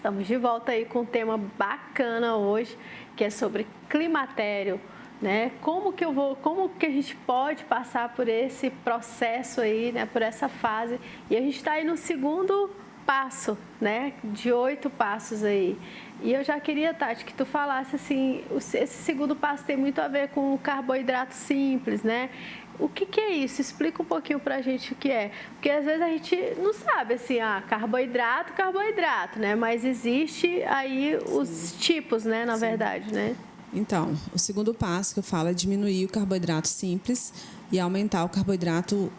Estamos de volta aí com um tema bacana hoje, que é sobre climatério, né? Como que a gente pode passar por esse processo aí, né? Por essa fase. E a gente está aí no segundo passo, né? De 8 passos aí. E eu já queria, Tati, que tu falasse assim, esse segundo passo tem muito a ver com o carboidrato simples, né? O que é isso? Explica um pouquinho pra gente o que é. Porque às vezes a gente não sabe assim, carboidrato, né? Mas existe aí os tipos, né? Na verdade, né? Então, o segundo passo que eu falo é diminuir o carboidrato simples e aumentar o carboidrato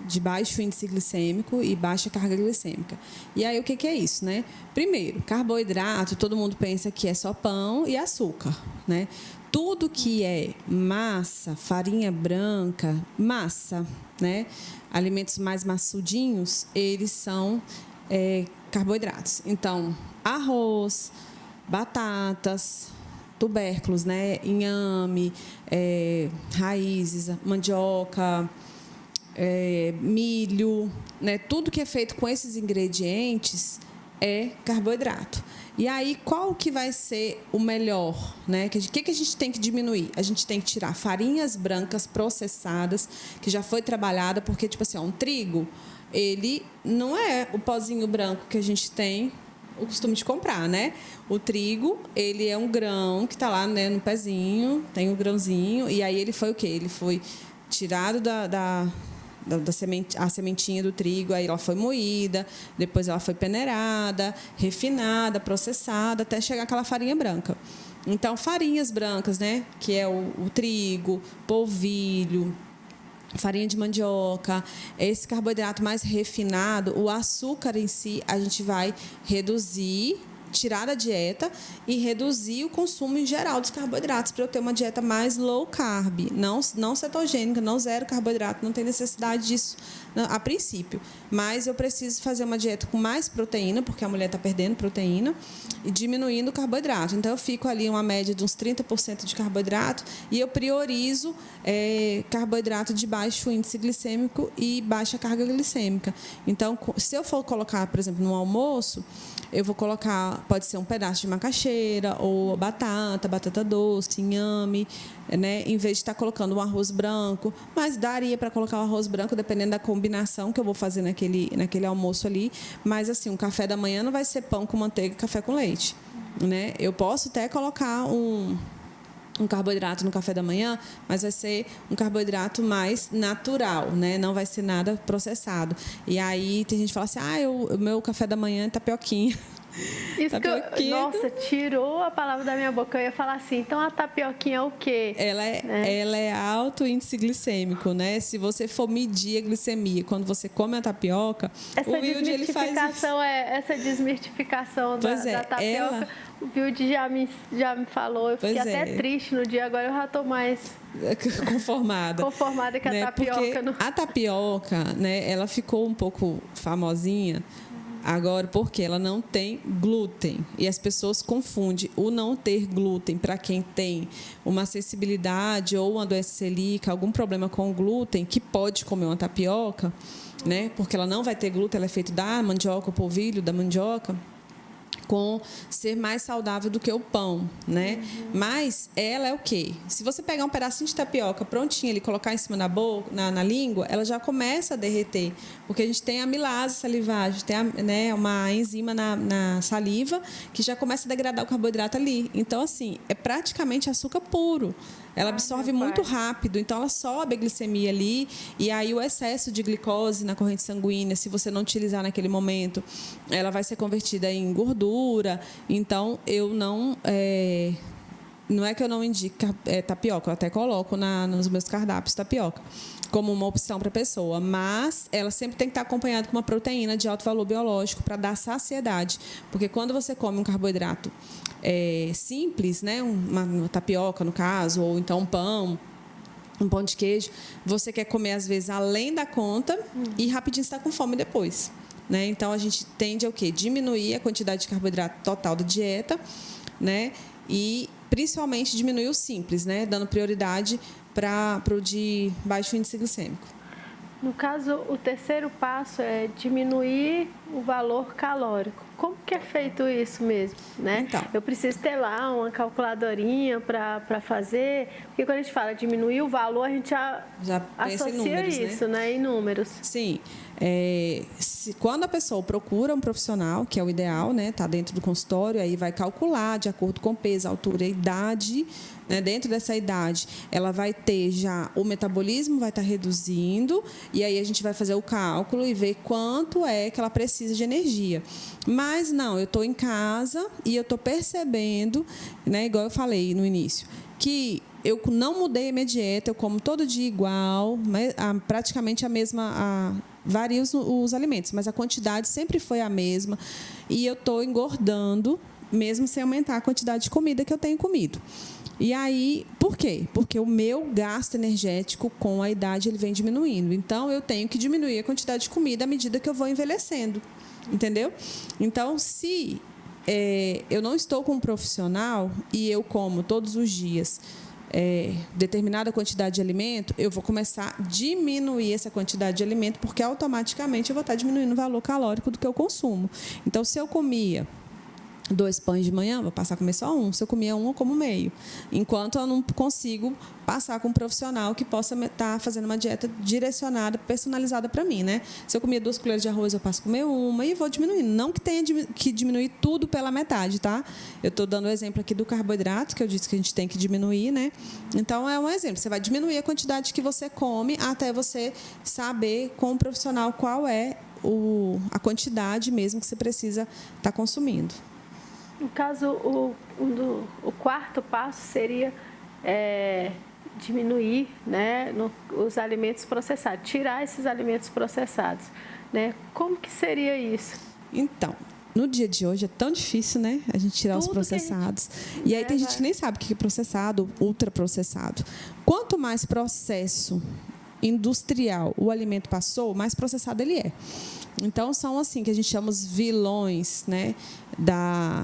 de baixo índice glicêmico e baixa carga glicêmica. E aí, o que é isso, né? Primeiro, carboidrato, todo mundo pensa que é só pão e açúcar, né? Tudo que é massa, farinha branca, massa, né? Alimentos mais maçudinhos, eles são carboidratos. Então, arroz, batatas, tubérculos, né? Inhame, raízes, mandioca, milho, né? Tudo que é feito com esses ingredientes é carboidrato. E aí, qual que vai ser o melhor, né? O que a gente tem que diminuir? A gente tem que tirar farinhas brancas processadas, que já foi trabalhada, porque, tipo assim, um trigo, ele não é o pozinho branco que a gente tem o costume de comprar, né? O trigo, ele é um grão que está lá, né, no pezinho, tem um grãozinho, e aí ele foi o quê? Ele foi tirado a sementinha do trigo, aí ela foi moída, depois ela foi peneirada, refinada, processada, até chegar aquela farinha branca. Então, farinhas brancas, né? Que é o trigo, polvilho, farinha de mandioca, esse carboidrato mais refinado, o açúcar em si, a gente vai reduzir, tirar da dieta e reduzir o consumo em geral dos carboidratos para eu ter uma dieta mais low carb, não cetogênica, não zero carboidrato, não tem necessidade disso a princípio. Mas eu preciso fazer uma dieta com mais proteína, porque a mulher está perdendo proteína, e diminuindo o carboidrato. Então, eu fico ali uma média de uns 30% de carboidrato e eu priorizo carboidrato de baixo índice glicêmico e baixa carga glicêmica. Então, se eu for colocar, por exemplo, no almoço, eu vou colocar, pode ser um pedaço de macaxeira ou batata doce, inhame, né? Em vez de estar colocando um arroz branco, mas daria para colocar o arroz branco dependendo da combinação que eu vou fazer naquele almoço ali. Mas assim, um café da manhã não vai ser pão com manteiga e café com leite, né? Eu posso até colocar um carboidrato no café da manhã, mas vai ser um carboidrato mais natural, né? Não vai ser nada processado. E aí tem gente que fala assim, o meu café da manhã é tapioquinha. Isso nossa, tirou a palavra da minha boca. Eu ia falar assim, então a tapioquinha é o quê? Ela é alto índice glicêmico, né? Se você for medir a glicemia quando você come a tapioca, o Wilde ele faz isso. Essa desmistificação da tapioca. O Wilde já me falou, eu fiquei até triste no dia, agora eu já estou mais conformada que a tapioca. A tapioca, né, ela ficou um pouco famosinha agora porque ela não tem glúten. E as pessoas confundem o não ter glúten para quem tem uma acessibilidade ou uma doença celíaca, algum problema com o glúten, que pode comer uma tapioca, né, porque ela não vai ter glúten, ela é feita da mandioca, o polvilho da mandioca, com ser mais saudável do que o pão, né? Mas ela é o quê? Se você pegar um pedacinho de tapioca prontinha e colocar em cima da boca, na língua, ela já começa a derreter, porque a gente tem a amilase salivar, a gente tem uma enzima na saliva que já começa a degradar o carboidrato ali. Então, assim, é praticamente açúcar puro. Ela absorve muito rápido, então ela sobe a glicemia ali, e aí o excesso de glicose na corrente sanguínea, se você não utilizar naquele momento, ela vai ser convertida em gordura. Então, eu não é que eu não indico tapioca, eu até coloco nos meus cardápios tapioca como uma opção para a pessoa, mas ela sempre tem que estar acompanhada com uma proteína de alto valor biológico para dar saciedade, porque quando você come um carboidrato simples, né, uma tapioca no caso, ou então um pão de queijo, você quer comer às vezes além da conta e rapidinho está com fome depois, né? Então a gente tende a diminuir a quantidade de carboidrato total da dieta, né? E principalmente diminuir o simples, né? Dando prioridade para o de baixo índice glicêmico. No caso, o terceiro passo é diminuir o valor calórico. Como que é feito isso mesmo, né? Então. Eu preciso ter lá uma calculadorinha para fazer, porque quando a gente fala diminuir o valor, a gente já pensa associa em números, isso, né? Em números. Sim. Quando a pessoa procura um profissional, que é o ideal, né? Tá dentro do consultório, aí vai calcular de acordo com o peso, altura e idade. Né? Dentro dessa idade, ela vai ter já o metabolismo vai estar reduzindo, e aí a gente vai fazer o cálculo e ver quanto é que ela precisa de energia. Mas não, eu estou em casa e eu estou percebendo, né, igual eu falei no início, que eu não mudei a minha dieta, eu como todo dia igual, praticamente a mesma, varia os alimentos, mas a quantidade sempre foi a mesma, e eu estou engordando, mesmo sem aumentar a quantidade de comida que eu tenho comido. E aí, por quê? Porque o meu gasto energético com a idade ele vem diminuindo. Então, eu tenho que diminuir a quantidade de comida à medida que eu vou envelhecendo. Entendeu? Então, se eu não estou com um profissional e eu como todos os dias determinada quantidade de alimento, eu vou começar a diminuir essa quantidade de alimento, porque automaticamente eu vou estar diminuindo o valor calórico do que eu consumo. Então, se eu comia 2 pães de manhã, vou passar a comer só 1. Se eu comia 1, eu como meio. Enquanto eu não consigo passar com um profissional que possa estar fazendo uma dieta direcionada, personalizada para mim, né? Se eu comia 2 colheres de arroz, eu passo a comer 1 e vou diminuindo. Não que tenha que diminuir tudo pela metade, tá? Eu estou dando o exemplo aqui do carboidrato, que eu disse que a gente tem que diminuir, né? Então, é um exemplo. Você vai diminuir a quantidade que você come até você saber com o profissional qual é a quantidade mesmo que você precisa estar consumindo. No caso, o quarto passo seria diminuir, né, os alimentos processados, tirar esses alimentos processados, né? Como que seria isso? Então, no dia de hoje é tão difícil, né, a gente tirar os processados. E aí tem gente que nem sabe o que é processado, ultraprocessado. Quanto mais processo industrial o alimento passou, mais processado ele é. Então, são assim que a gente chama os vilões, né, da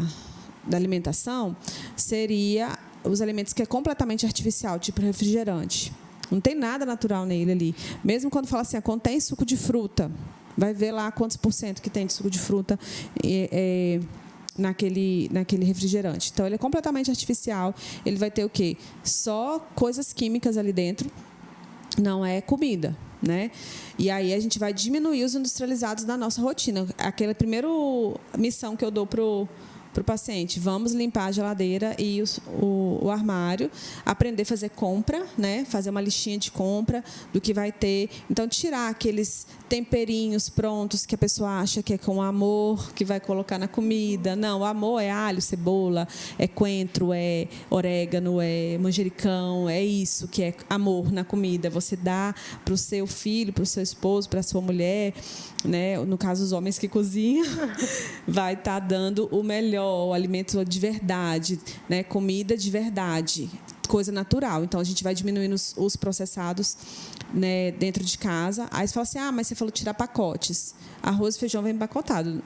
alimentação, seria os alimentos que é completamente artificial, tipo refrigerante. Não tem nada natural nele ali. Mesmo quando fala assim, contém suco de fruta, vai ver lá quantos % que tem de suco de fruta naquele refrigerante. Então, ele é completamente artificial. Ele vai ter o quê? Só coisas químicas ali dentro. Não é comida, né? E aí a gente vai diminuir os industrializados da nossa rotina. Aquela primeira missão que eu dou para o paciente, vamos limpar a geladeira e o armário, aprender a fazer compra, né? Fazer uma listinha de compra do que vai ter. Então, tirar aqueles temperinhos prontos que a pessoa acha que é com amor, que vai colocar na comida. Não, o amor é alho, cebola, é coentro, é orégano, é manjericão, é isso que é amor na comida. Você dá para o seu filho, para o seu esposo, para a sua mulher, né? No caso, os homens que cozinham, vai estar dando o melhor, o alimento de verdade, né? Comida de verdade, coisa natural. Então, a gente vai diminuindo os processados, né, dentro de casa. Aí você fala assim, mas você falou tirar pacotes. Arroz e feijão vem empacotado.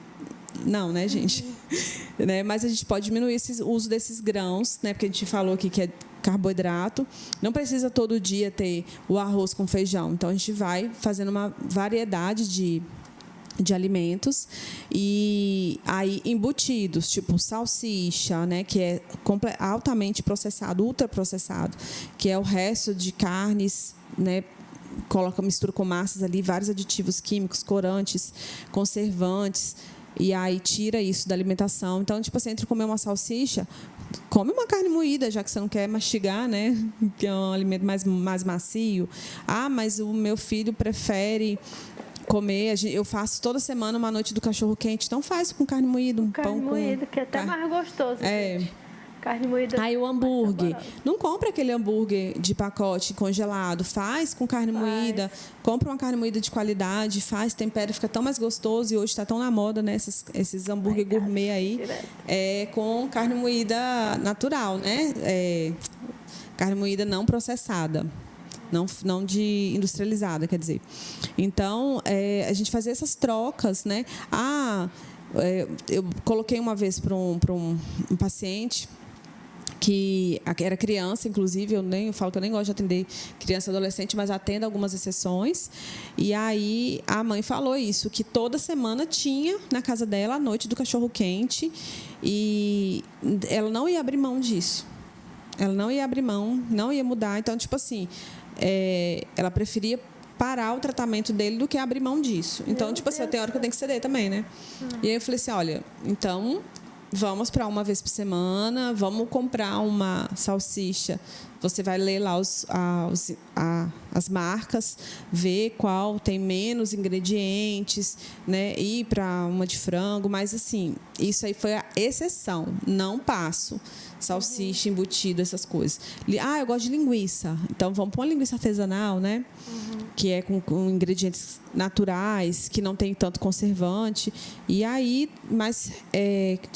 Não, né, gente? Né? Mas a gente pode diminuir o uso desses grãos, né? Porque a gente falou aqui que é carboidrato. Não precisa todo dia ter o arroz com feijão. Então, a gente vai fazendo uma variedade de alimentos e aí embutidos, tipo salsicha, né, que é altamente processado, ultraprocessado, que é o resto de carnes, né, mistura com massas ali, vários aditivos químicos, corantes, conservantes, e aí tira isso da alimentação. Então, tipo assim, entre comer uma salsicha, come uma carne moída, já que você não quer mastigar, né, que é um alimento mais macio. Mas o meu filho prefere comer, eu faço toda semana uma noite do cachorro quente, então faz com carne moída, pão com... Carne moída, que é até mais gostoso, gente. Carne moída. Aí o hambúrguer, não compra aquele hambúrguer de pacote congelado, faz com carne moída, compra uma carne moída de qualidade, faz, tempera, fica tão mais gostoso, e hoje está tão na moda, né, esses hambúrguer gourmet aí, com carne moída natural, né, carne moída não processada. Não de industrializada, quer dizer. Então, a gente fazer essas trocas, né? Eu coloquei uma vez para um paciente que era criança, inclusive, eu falo que eu nem gosto de atender criança e adolescente, mas atendo algumas exceções. E aí a mãe falou isso, que toda semana tinha na casa dela a noite do cachorro-quente e ela não ia abrir mão disso. Ela não ia abrir mão, não ia mudar. Então, tipo assim, ela preferia parar o tratamento dele do que abrir mão disso. Então, tipo assim, tem hora que eu tenho que ceder também, né? E aí eu falei assim, olha, então vamos para uma vez por semana, vamos comprar uma salsicha. Você vai ler lá as marcas, ver qual tem menos ingredientes, né? Ir para uma de frango, mas assim, isso aí foi a exceção, não passo. Salsicha, embutido, essas coisas. Eu gosto de linguiça. Então, vamos pôr uma linguiça artesanal, né? Que é com ingredientes naturais, que não tem tanto conservante. E aí,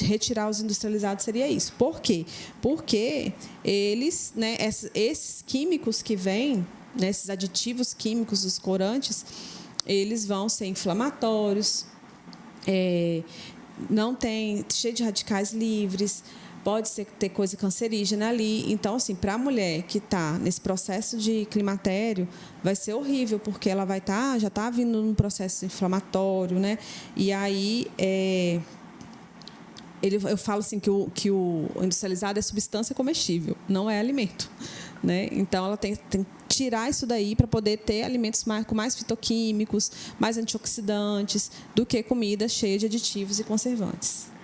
retirar os industrializados seria isso. Por quê? Porque eles, né, esses químicos que vêm, né, esses aditivos químicos, os corantes, eles vão ser inflamatórios, não tem, cheio de radicais livres, pode ter coisa cancerígena ali. Então, assim, para a mulher que está nesse processo de climatério, vai ser horrível, porque ela vai já está vindo num processo inflamatório, né? E aí, eu falo assim que o industrializado é substância comestível, não é alimento, né? Então, ela tem que tirar isso daí para poder ter alimentos com mais fitoquímicos, mais antioxidantes, do que comida cheia de aditivos e conservantes.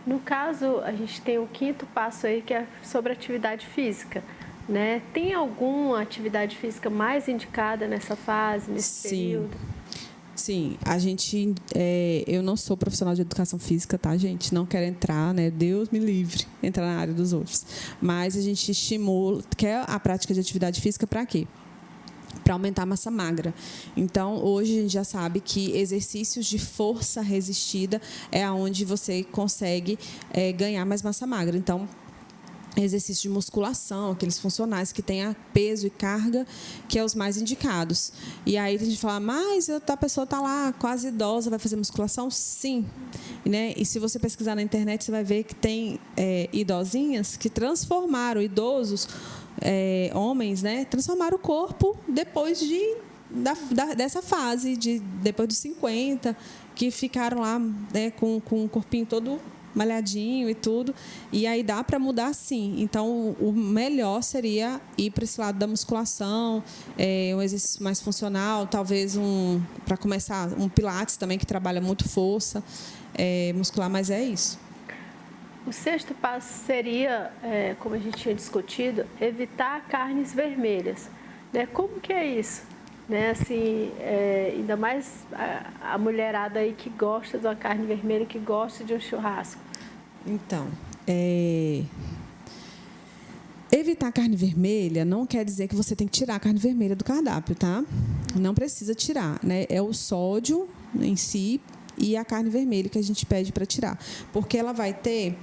No caso, a gente tem o 5º passo aí, que é sobre atividade física, né? Tem alguma atividade física mais indicada nessa fase, nesse período? Sim, eu não sou profissional de educação física, tá, gente? Não quero entrar, né? Deus me livre, entrar na área dos outros. Mas a gente estimula, quer a prática de atividade física para quê? Para aumentar a massa magra. Então, hoje a gente já sabe que exercícios de força resistida é onde você consegue ganhar mais massa magra. Então, exercício de musculação, aqueles funcionais que têm peso e carga, que é os mais indicados. E aí a gente fala, mas a pessoa está lá quase idosa, vai fazer musculação? Sim. Né? E se você pesquisar na internet, você vai ver que tem idosinhas que transformaram idosos, homens, né? Transformaram o corpo depois dessa fase, depois dos 50, que ficaram lá, né, com o corpinho todo malhadinho e tudo, e aí dá para mudar sim. Então, o melhor seria ir para esse lado da musculação, um exercício mais funcional, talvez para começar, um pilates também, que trabalha muito força muscular, mas é isso. O 6º passo seria, como a gente tinha discutido, evitar carnes vermelhas, né? Como que é isso? Né? Assim, ainda mais a mulherada aí que gosta de uma carne vermelha, que gosta de um churrasco. Então, evitar carne vermelha não quer dizer que você tem que tirar a carne vermelha do cardápio, tá? Não precisa tirar, né? É o sódio em si e a carne vermelha que a gente pede para tirar, porque ela vai ter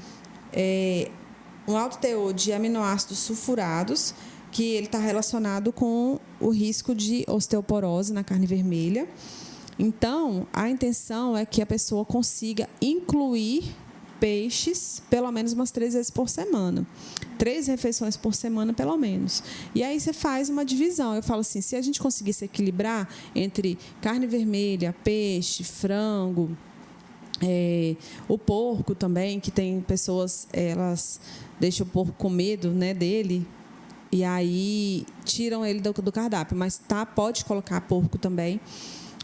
um alto teor de aminoácidos sulfurados, que ele está relacionado com o risco de osteoporose na carne vermelha. Então, a intenção é que a pessoa consiga incluir peixes pelo menos umas 3 vezes por semana. 3 refeições por semana, pelo menos. E aí você faz uma divisão. Eu falo assim, se a gente conseguir se equilibrar entre carne vermelha, peixe, frango, o porco também, que tem pessoas, elas deixam o porco com medo, né, dele, e aí tiram ele do cardápio, mas pode colocar porco também,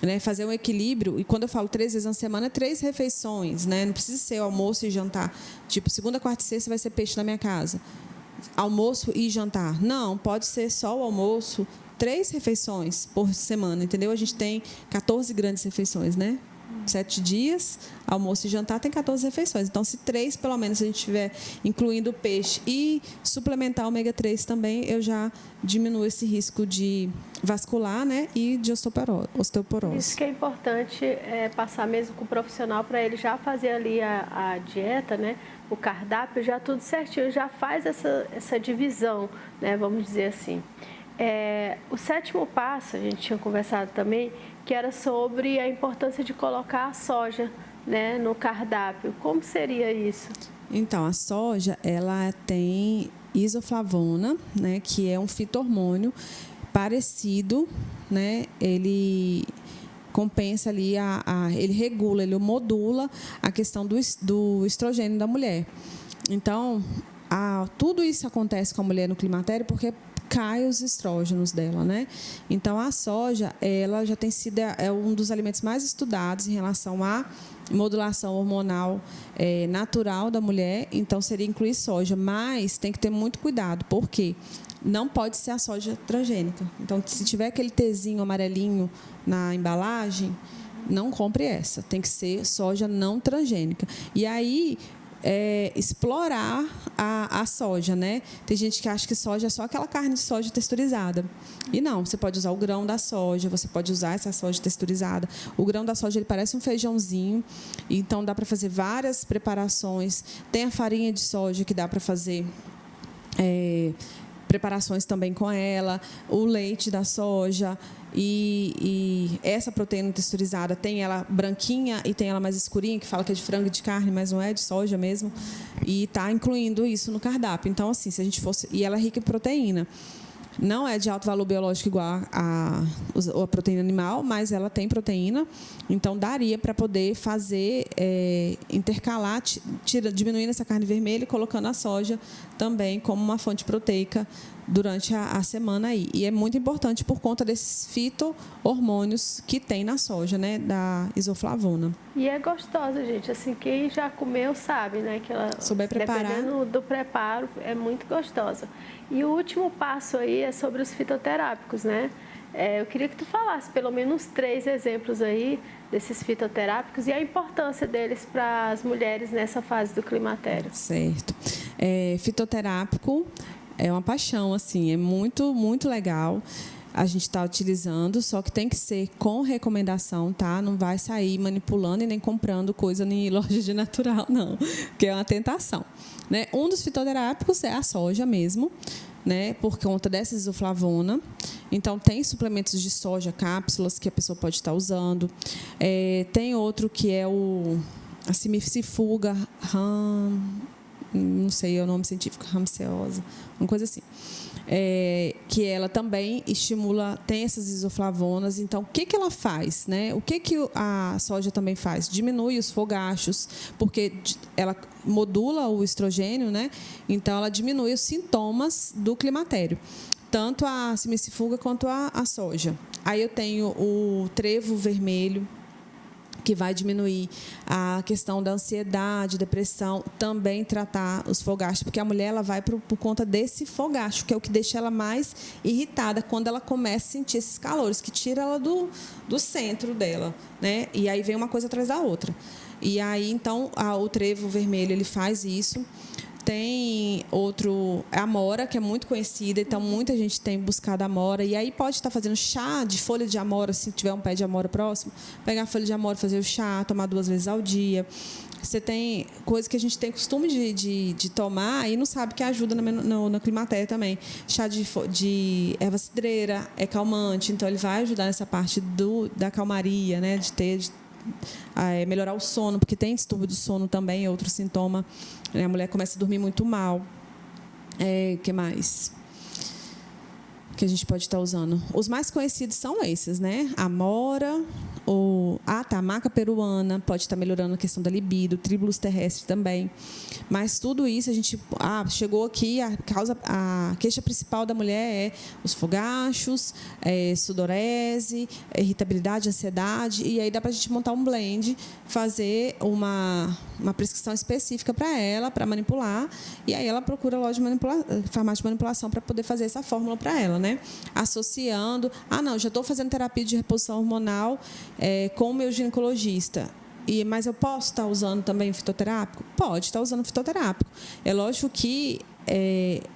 né, fazer um equilíbrio. E quando eu falo 3 vezes na semana, 3 refeições, né, não precisa ser almoço e jantar, tipo, segunda, quarta e sexta vai ser peixe na minha casa, almoço e jantar. Não, pode ser só o almoço, 3 refeições por semana, entendeu? A gente tem 14 grandes refeições, né? 7 dias, almoço e jantar, tem 14 refeições. Então, se 3, pelo menos, a gente estiver incluindo o peixe e suplementar o ômega 3 também, eu já diminuo esse risco de vascular, né, e de osteoporose. Isso que é importante, passar mesmo com o profissional, para ele já fazer ali a dieta, né, o cardápio, já tudo certinho, já faz essa divisão, né, vamos dizer assim. O 7º passo, a gente tinha conversado também, que era sobre a importância de colocar a soja, né, no cardápio. Como seria isso? Então, a soja, ela tem isoflavona, né, que é um fito-hormônio parecido, né, ele compensa ali, ele regula, ele modula a questão do estrogênio da mulher. Então, tudo isso acontece com a mulher no climatério porque cai os estrógenos dela, né? Então, a soja, ela já tem sido um dos alimentos mais estudados em relação à modulação hormonal natural da mulher. Então, seria incluir soja, mas tem que ter muito cuidado, porque não pode ser a soja transgênica. Então, se tiver aquele Tzinho amarelinho na embalagem, não compre essa. Tem que ser soja não transgênica. E aí, explorar a soja, né? Tem gente que acha que soja é só aquela carne de soja texturizada. E não, você pode usar o grão da soja, você pode usar essa soja texturizada. O grão da soja, ele parece um feijãozinho, então dá para fazer várias preparações. Tem a farinha de soja que dá para fazer preparações também com ela, o leite da soja e essa proteína texturizada tem ela branquinha e tem ela mais escurinha, que fala que é de frango e de carne, mas não é, de soja mesmo, e está incluindo isso no cardápio. Então, assim, se a gente fosse... E ela é rica em proteína. Não é de alto valor biológico igual a proteína animal, mas ela tem proteína, então daria para poder fazer, intercalar, diminuindo essa carne vermelha e colocando a soja também como uma fonte proteica durante a semana aí. E é muito importante por conta desses fito-hormônios que tem na soja, né, da isoflavona. E é gostosa, gente. Assim, quem já comeu sabe, né, que ela, souber preparar, dependendo do preparo, é muito gostosa. E o último passo aí é sobre os fitoterápicos, né? Eu queria que tu falasse pelo menos 3 exemplos aí desses fitoterápicos e a importância deles para as mulheres nessa fase do climatério. Certo. Fitoterápico é uma paixão, assim, é muito, muito legal. A gente está utilizando, só que tem que ser com recomendação, tá? Não vai sair manipulando e nem comprando coisa em loja de natural, não, que é uma tentação, né? Um dos fitoterápicos é a soja mesmo, né? Por conta dessa isoflavona. Então, tem suplementos de soja, cápsulas, que a pessoa pode estar usando. Tem outro que é a Simifuga, não sei o nome científico, ramseosa, uma coisa assim. Que ela também estimula, tem essas isoflavonas. Então, o que ela faz, né? O que a soja também faz? Diminui os fogachos, porque ela modula o estrogênio, né? Então, ela diminui os sintomas do climatério, tanto a Simifuga quanto a soja. Aí eu tenho o trevo vermelho, que vai diminuir a questão da ansiedade, depressão, também tratar os fogachos, porque a mulher ela vai por conta desse fogacho, que é o que deixa ela mais irritada quando ela começa a sentir esses calores, que tira ela do centro dela, né? E aí vem uma coisa atrás da outra. E aí, então, o trevo vermelho, ele faz isso. Tem outro, a amora, que é muito conhecida, então muita gente tem buscado a amora, e aí pode estar fazendo chá de folha de amora, se tiver um pé de amora próximo, pegar a folha de amora, fazer o chá, tomar 2 vezes ao dia. Você tem coisa que a gente tem costume de tomar e não sabe que ajuda no climatério também. Chá de erva cidreira é calmante, então ele vai ajudar nessa parte da calmaria, né, melhorar o sono, porque tem distúrbio do sono também, é outro sintoma. A mulher começa a dormir muito mal. Que mais que a gente pode estar usando? Os mais conhecidos são esses, né? A amora, a maca peruana pode estar melhorando a questão da libido, tribulus terrestre também. Mas tudo isso a gente chegou aqui, a queixa principal da mulher é os fogachos, sudorese, irritabilidade, ansiedade, e aí dá para a gente montar um blend, fazer uma prescrição específica para ela, para manipular, e aí ela procura a loja de farmácia de manipulação para poder fazer essa fórmula para ela, né? Associando, já estou fazendo terapia de reposição hormonal com o meu ginecologista, mas eu posso estar usando também fitoterápico? Pode estar usando fitoterápico. É lógico que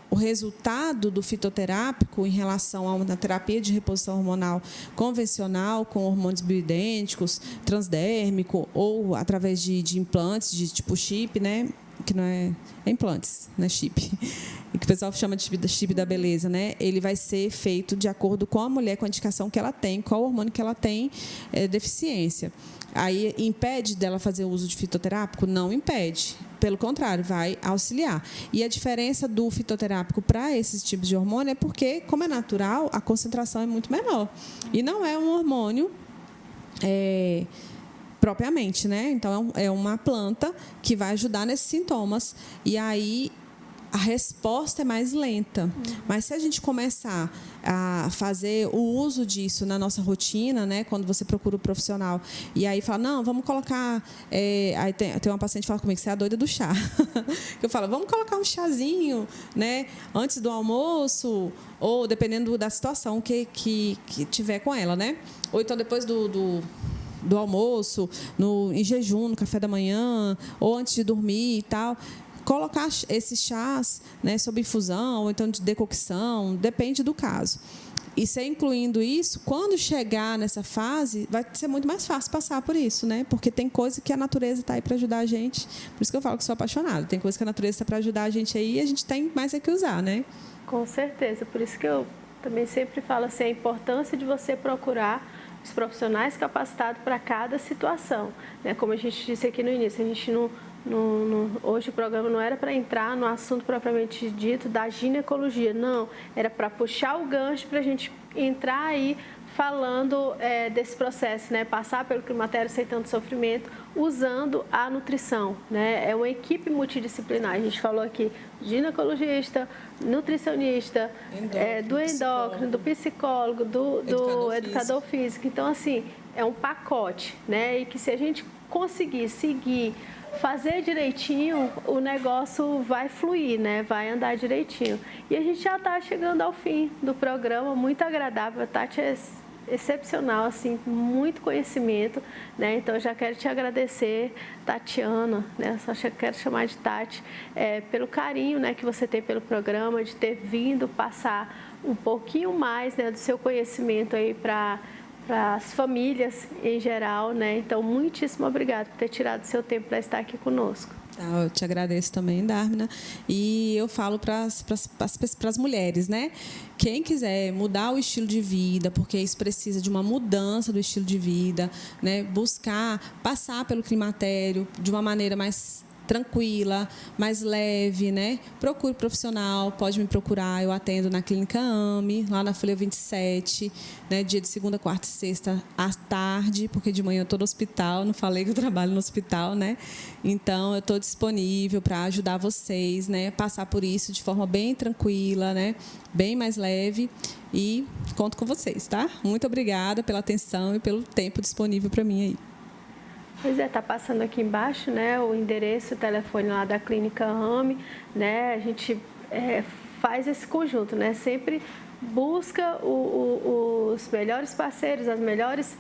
o resultado do fitoterápico em relação a uma terapia de reposição hormonal convencional, com hormônios bioidênticos, transdérmico, ou através de implantes de tipo chip, né? Que não é implantes, não é chip, e que o pessoal chama de chip da beleza, né? Ele vai ser feito de acordo com a mulher, com a indicação que ela tem, qual hormônio que ela tem deficiência. Aí impede dela fazer o uso de fitoterápico? Não impede. Pelo contrário, vai auxiliar. E a diferença do fitoterápico para esses tipos de hormônio é porque, como é natural, a concentração é muito menor. E não é um hormônio propriamente, né? Então, é uma planta que vai ajudar nesses sintomas. E aí, a resposta é mais lenta. Mas se a gente começar a fazer o uso disso na nossa rotina, né, quando você procura o profissional, e aí fala, não, vamos colocar... aí tem uma paciente que fala comigo, você é a doida do chá. Eu falo, vamos colocar um chazinho, né, antes do almoço, ou dependendo da situação que tiver com ela, né? Ou então depois do almoço, em jejum, no café da manhã, ou antes de dormir e tal. Colocar esses chás, né, sob infusão, ou então de decocção, depende do caso. E ser incluindo isso, quando chegar nessa fase, vai ser muito mais fácil passar por isso, né? Porque tem coisa que a natureza está aí para ajudar a gente. Por isso que eu falo que sou apaixonada. Tem coisa que a natureza está para ajudar a gente aí e a gente tem mais é que usar, né? Com certeza. Por isso que eu também sempre falo assim, a importância de você procurar os profissionais capacitados para cada situação, né? Como a gente disse aqui no início, a gente hoje o programa não era para entrar no assunto propriamente dito da ginecologia, não, era para puxar o gancho para a gente entrar aí falando desse processo, né? Passar pelo climatério sem tanto sofrimento, usando a nutrição, né? É uma equipe multidisciplinar. A gente falou aqui ginecologista, nutricionista, do endócrino, do psicólogo, do educador físico. Então, assim, é um pacote, né? E que se a gente conseguir seguir, fazer direitinho, o negócio vai fluir, né? Vai andar direitinho. E a gente já está chegando ao fim do programa, muito agradável. A Tati é excepcional, assim, muito conhecimento, né? Então, eu já quero te agradecer, Tatiana, né? Só quero chamar de Tati, pelo carinho, né, que você tem pelo programa, de ter vindo passar um pouquinho mais, né, do seu conhecimento aí para as famílias em geral, né? Então, muitíssimo obrigada por ter tirado seu tempo para estar aqui conosco. Eu te agradeço também, Dármina. E eu falo para as mulheres, né? Quem quiser mudar o estilo de vida, porque isso precisa de uma mudança do estilo de vida, né? Buscar passar pelo climatério de uma maneira mais tranquila, mais leve, né? Procure profissional, pode me procurar, eu atendo na Clínica AME, lá na Folha 27, né? Dia de segunda, quarta e sexta à tarde, porque de manhã eu estou no hospital, não falei que eu trabalho no hospital, né? Então, eu estou disponível para ajudar vocês, né? Passar por isso de forma bem tranquila, né? Bem mais leve e conto com vocês, tá? Muito obrigada pela atenção e pelo tempo disponível para mim aí. Pois é, está passando aqui embaixo, né, o endereço, o telefone lá da Clínica AME, né, a gente faz esse conjunto, né, sempre busca os melhores parceiros, as melhores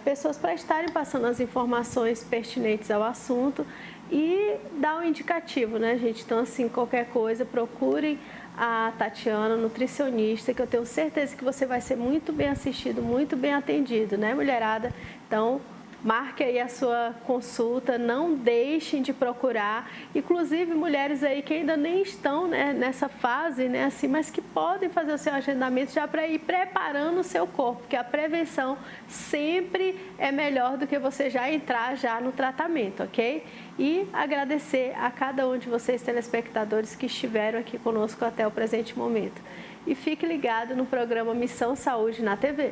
pessoas para estarem passando as informações pertinentes ao assunto e dar um indicativo, né, gente? Então, assim, qualquer coisa, procurem a Tatiana, nutricionista, que eu tenho certeza que você vai ser muito bem assistido, muito bem atendido, né, mulherada? Então, marque aí a sua consulta, não deixem de procurar. Inclusive, mulheres aí que ainda nem estão, né, nessa fase, né, assim, mas que podem fazer o seu agendamento já para ir preparando o seu corpo, porque a prevenção sempre é melhor do que você já entrar já no tratamento, ok? E agradecer a cada um de vocês, telespectadores, que estiveram aqui conosco até o presente momento. E fique ligado no programa Missão Saúde na TV.